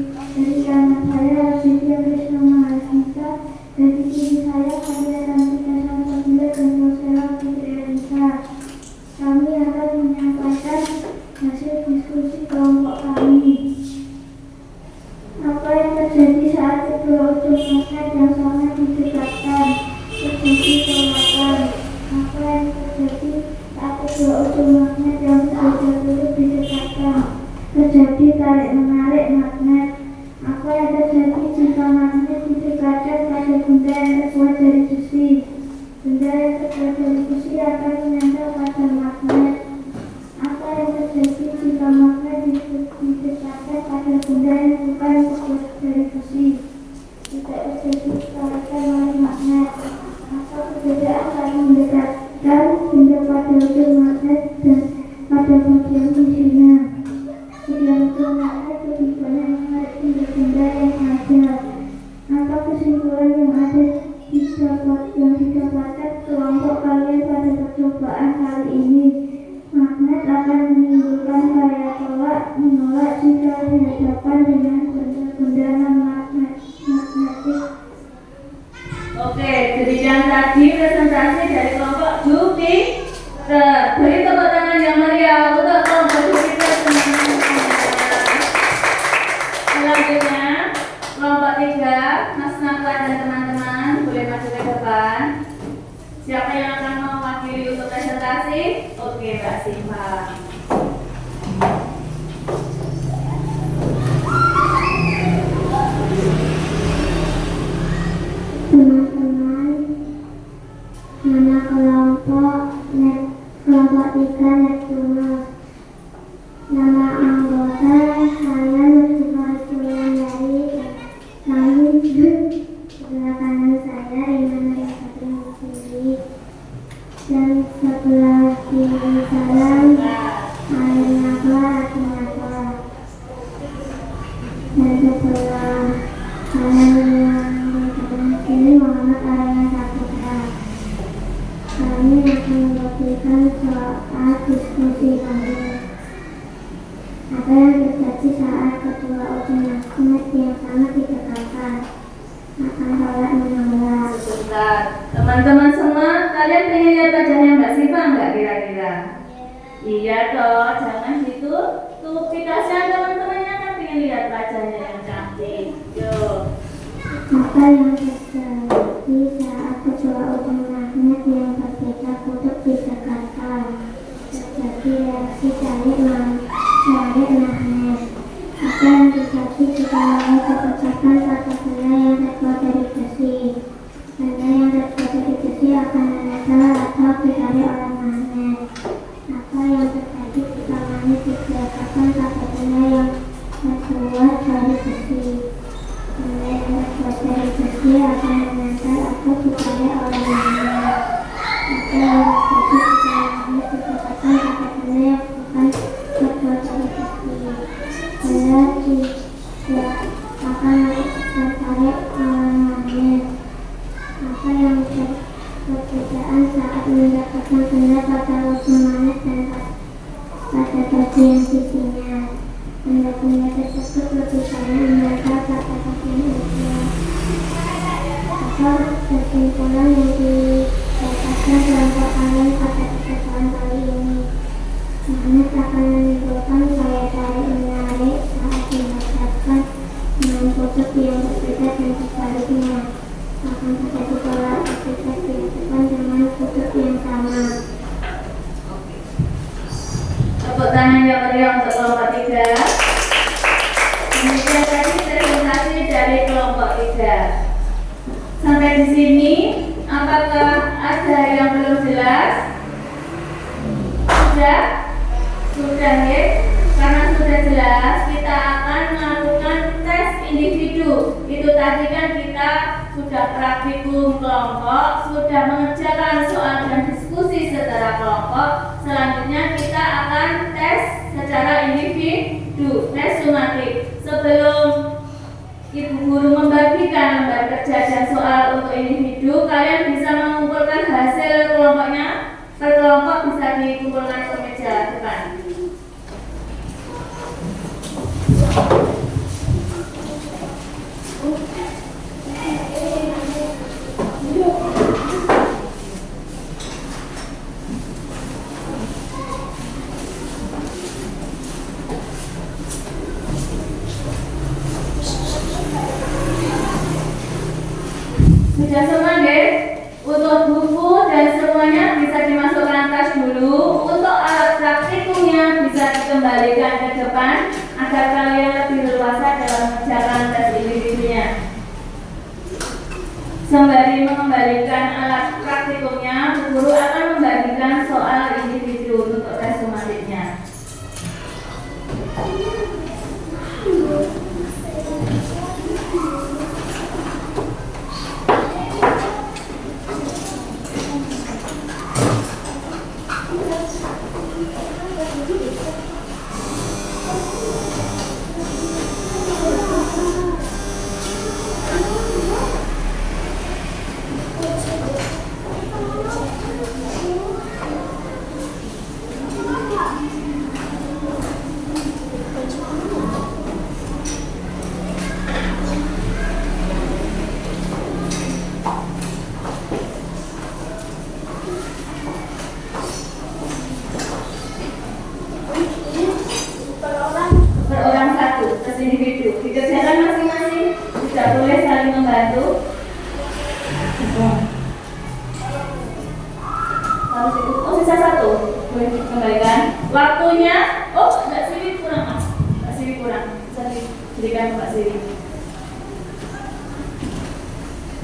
kanan saya Siti Krisna Mahasiswa, dari kiri saya Fadila Rantika Samsabila dan Rosela Putri Elisa. Kami akan menyampaikan hasil diskusi kelompok kami. Apa yang terjadi saat kedua ujung magnet yang sama didekatkan? Terjadi tolakan. Apa yang terjadi saat kedua ujung magnet yang berbeda bentuk didekatkan? Terjadi tarik-menarik magnet. Apa yang terjadi jika magnet didekatkan pada benda yang terbuat dari besi? Benda yang terbuat dari besi akan menempel pada magnet. Apa yang terjadi jika magnet didekatkan pada benda yang bukan terbuat dari besi? Tidak terjadi tarikan oleh magnet. Apa perbedaan saat mendekatkan benda pada ujung magnet dan pada bagian sisinya? Bagian ujung magnet lebih banyak menarik benda yang ada. Apa kesimpulan yang didapatkan kelompok kalian pada percobaan kali ini? Magnet akan menimbulkan gaya tolak menolak jika dihadapkan dengan benda-benda non-magnetik. Oke, demikian tadi presentasi dari kelompok Jupiter. Beri tepuk tangan yang meriah untuk kelompok Jupiter, teman-teman. Selanjutnya kelompok 3, Mas Nafla dan teman-teman boleh maju ke depan. Siapa yang akan mewakili untuk presentasi? Oke, Mbak Siva. Teman-teman, nama kelompok 3 Neptunus. Nama anggota saya Nusifah Sulandari, kami sebelah kanan saya Imana Satri Musili, dan sebelah kiri dan setelah saya mengulangi ini Muhammad Arya Saputra. Kami akan memberikan soal diskusi kami. Apa yang terjadi saat ketua ujian yang sama dikatakan akan sholat menolak? Sebentar, teman-teman semua, kalian pengen lihat wajahnya Mbak Siva nggak kira-kira? Iya toh, jangan gitu. Tuh, kasihan teman-temannya kan pengen lihat wajahnya yang cantik. Yo. Apa yang terjadi saat ketua ujian yang berbeda kutub didekatkan? Terjadi reaksi tarik magnet. Apa yang terjadi jika magnet dipecahkan pada benda yang terbuat dari besi? Benda yang terbuat dari besi akan menempel atau ditarik oleh magnet. Apa yang terjadi jika magnet dipecahkan pada benda yang terbuat dari besi? Benda yang terbuat dari besi akan menempel atau ditarik oleh magnet. Apa yang terjadi jika magnet dipecahkan pada benda yang bukan terbuat dari besi? Benda tidak akan tertarik oleh magnet. Apa yang perbedaan saat mendapatkan benda pada ujung magnet dan pada bagian sisinya? Benda-benda tersebut lebih banyak menempel pada bagian ujung. Apa kesimpulan yang didapatkan kelompok kalian pada percobaan kali ini? Magnet akan menimbulkan daya tarik menarik saat dihadapkan dengan kutub yang berbeda dan sebaliknya. Akan terjadi pola aktivitas dihadapkan dengan kutub yang sama. Tepuk tangan yang meriah untuk kelompok 3. Demikian tadi presentasi dari kelompok 3. Sampai di sini, apakah ada yang belum jelas? Sudah? Sudah ya? Karena sudah jelas, kita akan melakukan tes individu. Itu tadi kan kita sudah praktikum kelompok, sudah mengerjakan soal dan diskusi secara kelompok. Selanjutnya kita akan tes secara individu, tes sumatik. Sebelum Ibu Guru membagikan lembar kerja dan soal untuk individu, kalian bisa mengumpulkan hasil kelompoknya. Per kelompok bisa dikumpulkan ke meja depan. Sudah semua deh? Untuk buku dan semuanya bisa dimasukkan tas dulu. Untuk alat praktikumnya bisa dikembalikan ke depan agar kalian lebih leluasa dalam mengerjakan tes individunya. Sembari mengembalikan alat praktikumnya, Bu Guru akan membagikan soal individu untuk tes sumatiknya. Per orang satu, tes individu. Dikerjakan masing-masing, tidak boleh saling membantu. Oh, sisa satu, boleh dikembalikan. Waktunya, oh, Mbak Siri kurang, Mas. Mbak Siri kurang, bisa diberikan Mbak Siri.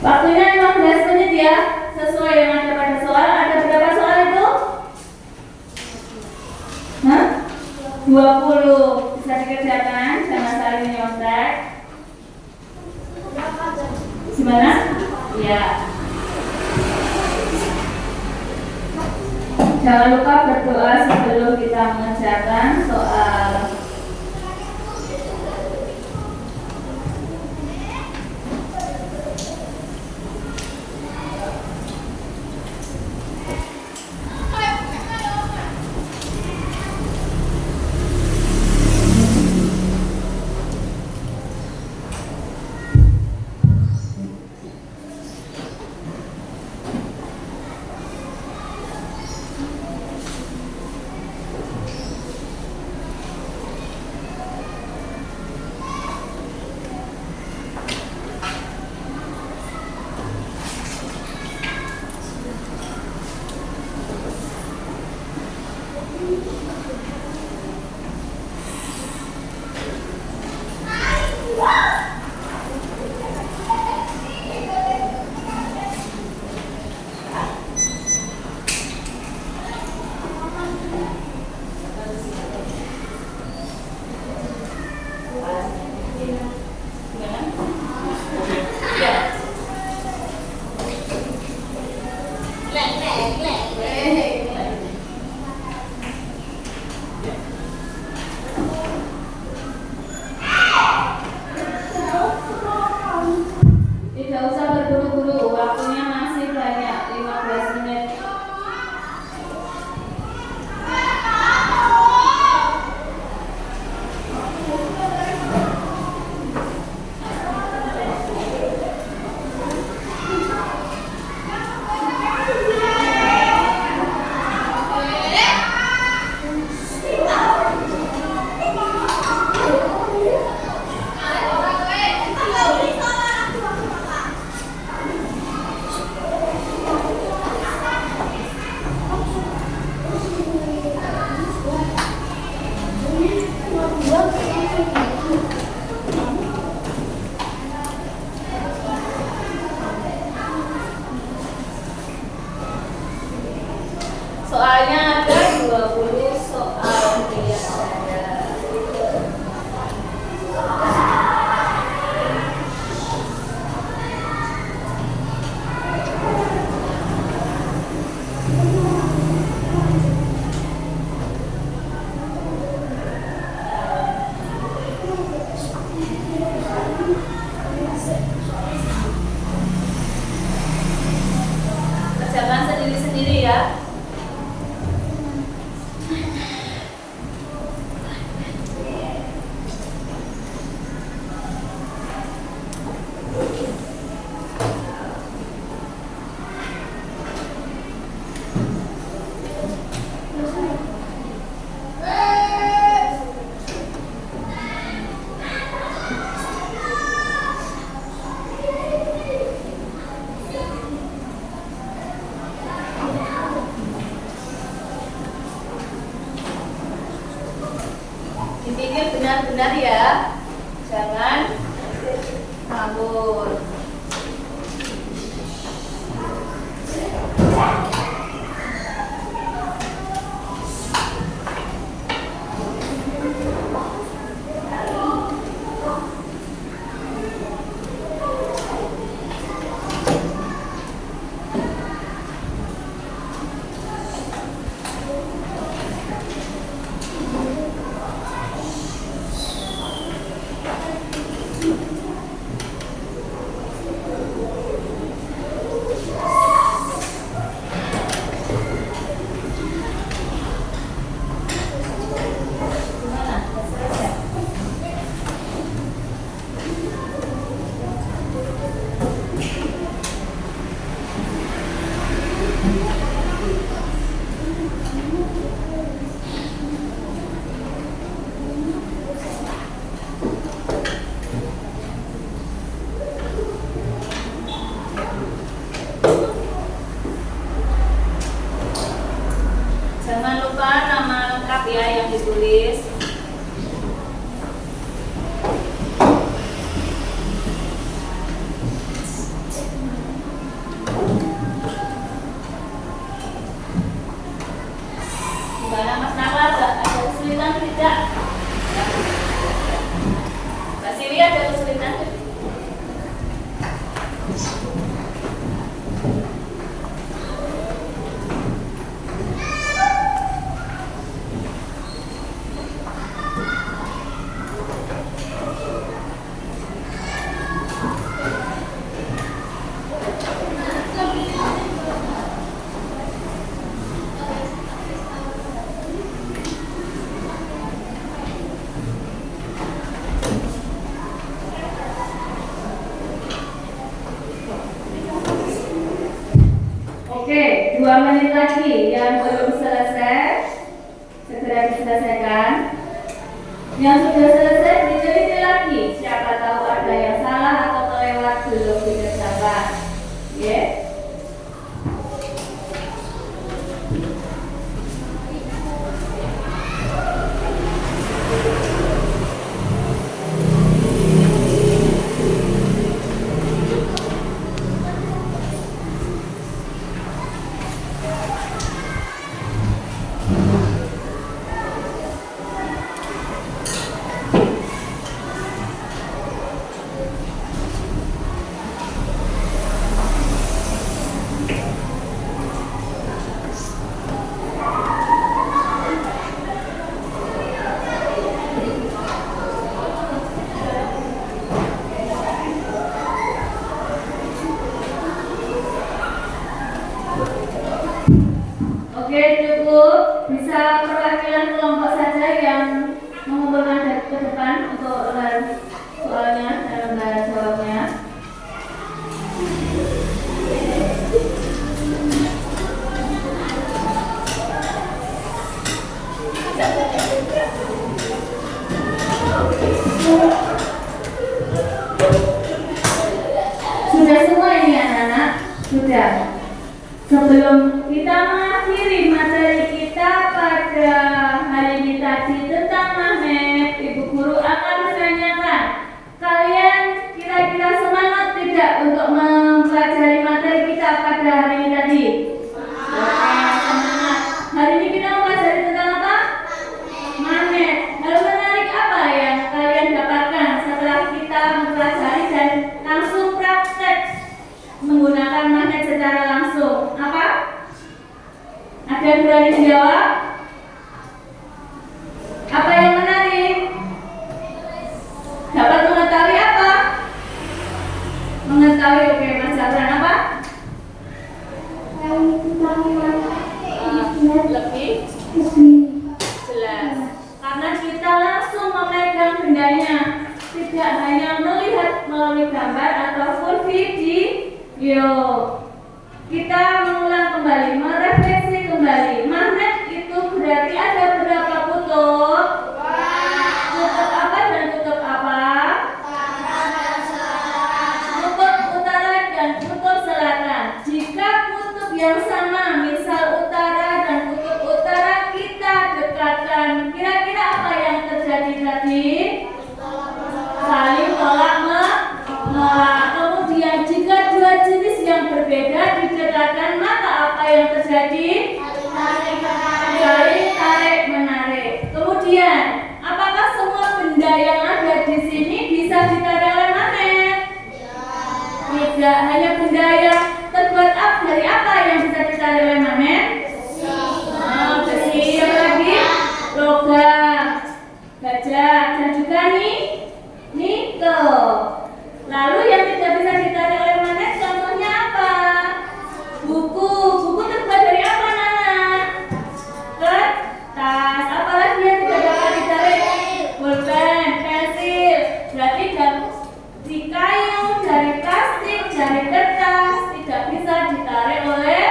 Waktunya 15 menit ya, sesuai yang ada pada soal. Ada berapa soal itu? Hah? 20. Bisa dikerjakan, jangan saling nyontek. Gimana? Ya. Jangan lupa berdoa sebelum kita mengerjakan soal. Oke, 2 menit lagi yang belum selesai segera diselesaikan. Yang sudah selesai diteliti lagi. Siapa tahu ada yang salah atau kelewat belum dikerjakan. Oke. Oke, cukup. Bisa perwakilan kelompok saja yang mengumpulkan ke depan untuk soalnya dan jawabnya. Sudah semua ini anak-anak? Sudah. Sebelum kita mengakhiri materi kita pada hari ini tadi tentang magnet, Ibu Guru akan menanyakan, kalian kira-kira semangat tidak untuk mempelajari materi kita pada hari ini tadi? Semangat. Hari ini kita mempelajari tentang apa? Magnet. Hal menarik apa yang kalian dapatkan setelah kita mempelajari dan langsung praktek menggunakan magnet secara langsung? Apa? Ada yang berani menjawab? Apa yang menarik? Dapat mengetahui apa? Mengetahui, oke, Mas Jabran, apa? Lebih jelas. Karena kita langsung memegang bendanya, tidak hanya melihat melalui gambar ataupun video. Kita mengulang kembali, merefleksi kembali. Magnet itu berarti ada berapa kutub? Kutub apa dan kutub apa? Kutub utara dan kutub selatan. Jika kutub yang sama, misal utara dan kutub utara kita dekatkan, kira-kira apa yang terjadi tadi? Saling tolak menolak. Kemudian jika dua jenis yang berbeda didekatkan, maka apa yang terjadi? Saling tarik menarik. Kemudian, apakah semua benda yang ada di sini bisa ditarik oleh magnet? Tidak, hanya benda yang terbuat dari apa yang bisa ditarik oleh magnet? Besi, apa lagi? Logam, baja, dan juga nikel. Lalu yang tidak bisa ditarik oleh magnet contohnya apa? Buku. Buku terbuat dari apa, Nana? Kertas. Apalagi yang tidak dapat ditarik? Pulpen, pensil. Berarti dari kayu, dari plastik, dari kertas tidak bisa ditarik oleh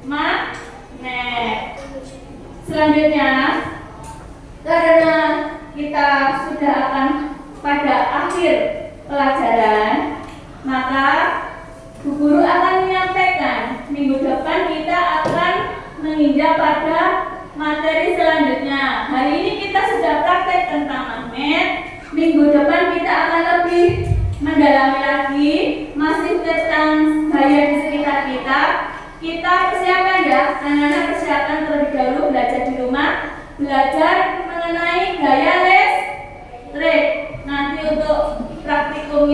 magnet. Selanjutnya, karena kita sudah akan pada akhir pelajaran, maka Bu Guru akan menyampaikan minggu depan kita akan menginjak pada materi selanjutnya. Hari ini kita sudah praktek tentang magnet. Minggu depan kita akan lebih mendalami lagi, masih tentang gaya di sekitar kita. Kita persiapkan ya, anak-anak persiapkan terlebih dahulu belajar di rumah, belajar mengenai gaya listrik. Nanti untuk praktikum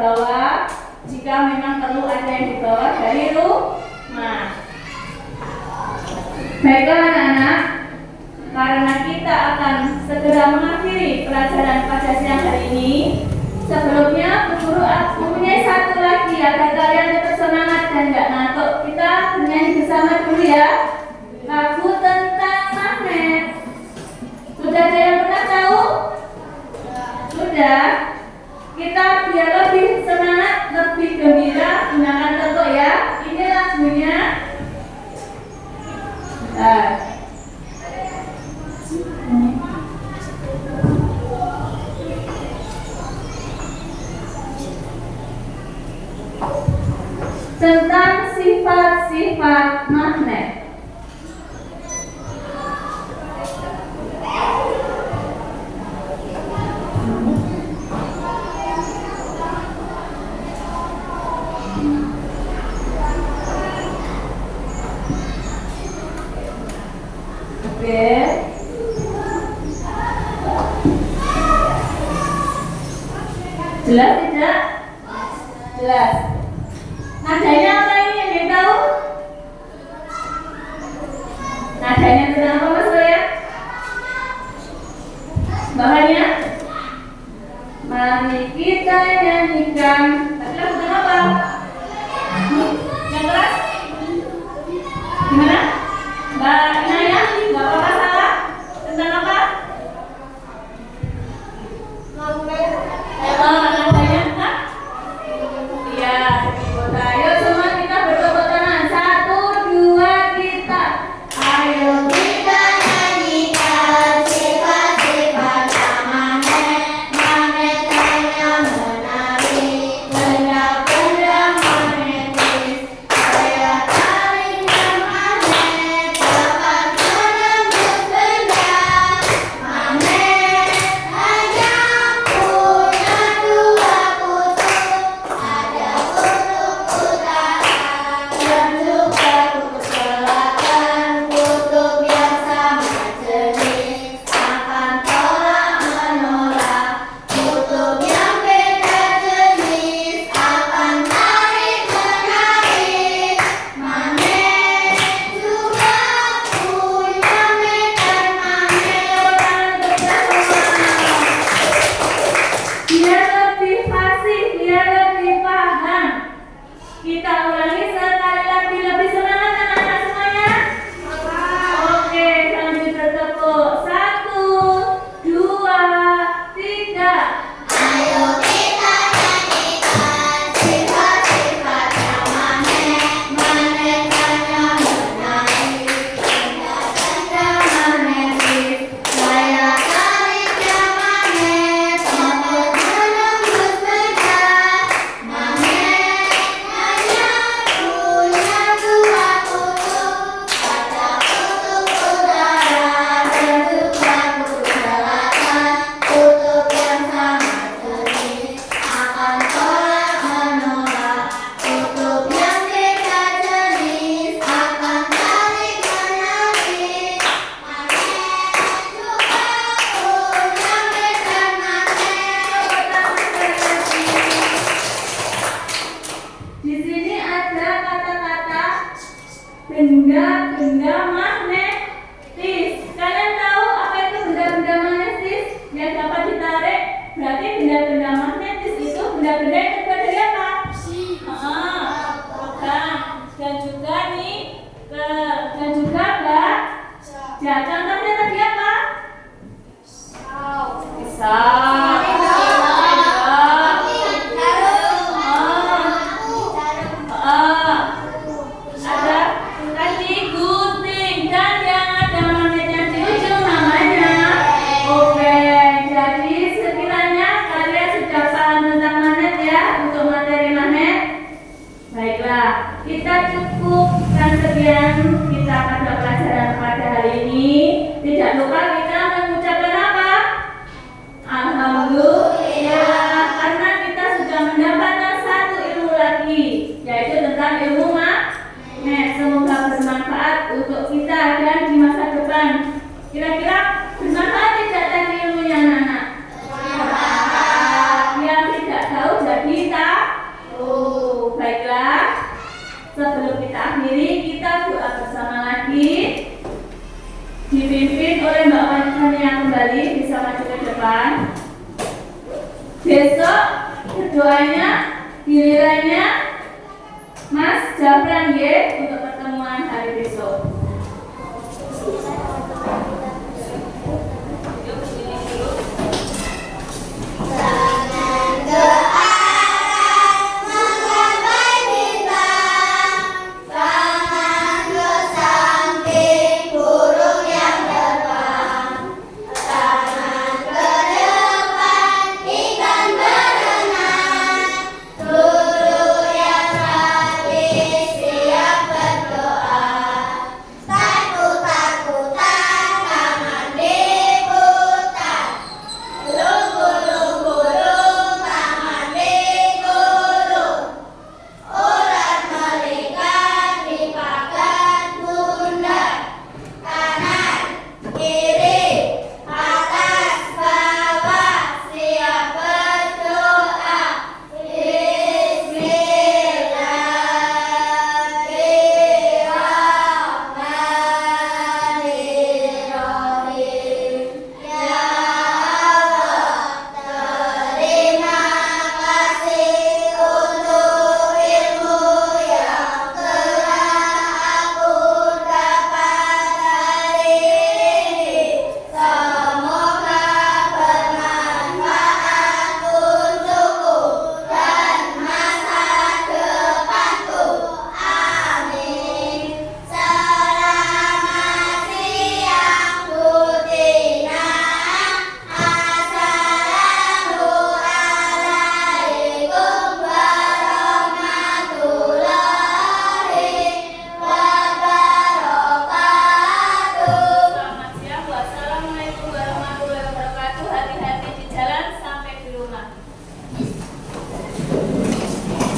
dibawa jika memang perlu ada yang dibawa dari rumah. Baiklah anak-anak, karena kita akan segera mengakhiri pelajaran pada siang hari ini. Sebelumnya, Bu Guru mempunyai satu lagi agar kalian tetap semangat dan nggak ngantuk. Kita bernyanyi bersama dulu ya. Lagu tentang magnet. Sudah ada yang pernah tahu? Sudah. Kita biar lebih semangat, lebih gembira, gunakan tepuk ya. Ini lagunya. Tentang sifat-sifat magnet. Oke. Jelas tidak? Jelas. Nadanya apa ini yang dia tahu? Nadanya tentang apa Mas Roya? Bahannya? Mari kita nyanyikan. Tapi lagu tentang apa? Yang keras? Gimana? Mbak Inaya? Gak apa-apa salah? Tentang apa? Nadanya? Hah? Iya. Ayo semua kita bertepuk tangan. 1, 2, kita. Ayo kita nyanyikan sifat-sifat magnet. Magnet hanya menarik benda-benda magnetis. Saya tariknya magnet dapat menembus benda. Magnet hanya punya 2 kutub. Ada kutub utara dan juga kutub selatan. Kutub yang sama jenis akan tolak menolak. Kutub yang beda jenis akan tarik menarik. Magnet juga punya medan magnet. Biar lebih fasih, biar lebih paham. Kita ulangi sekali lagi, lebih semangat anak-anak semuanya. Oke, sambil bertepuk. 1, 2, 3. Ayo kita nyanyikan sifat-sifat magnet. Magnet hanya menarik benda-benda magnetis. Saya tariknya magnet untuk menembus benda. Magnet hanya punya 2 kutub. Ada kutub utara dan juga kutub selatan. Kutub yang sama jenis akan tolak menolak. Kutub yang beda jenis akan tarik menarik. Magnet juga punya medan magnet. Di sini ada kata-kata benda-benda magnetis. Kalian tahu apa itu benda-benda magnetis yang dapat ditarik? Berarti benda-benda magnetis itu benda-benda yang terbuat dari apa? Logam. Dan juga nikel. Dan juga baja. Contohnya tadi apa? Pisau. Ada tadi gunting dan yang ada magnetnya di ujung namanya. Oke, jadi sekiranya kalian sudah paham tentang magnet ya, untuk materi magnet. Baiklah, kita cukupkan sekian kita pada pelajaran pada hari ini. Tidak lupa kita mengucapkan apa? depan. Besok berdoanya gilirannya Mas Jafran ya untuk pertemuan hari besok.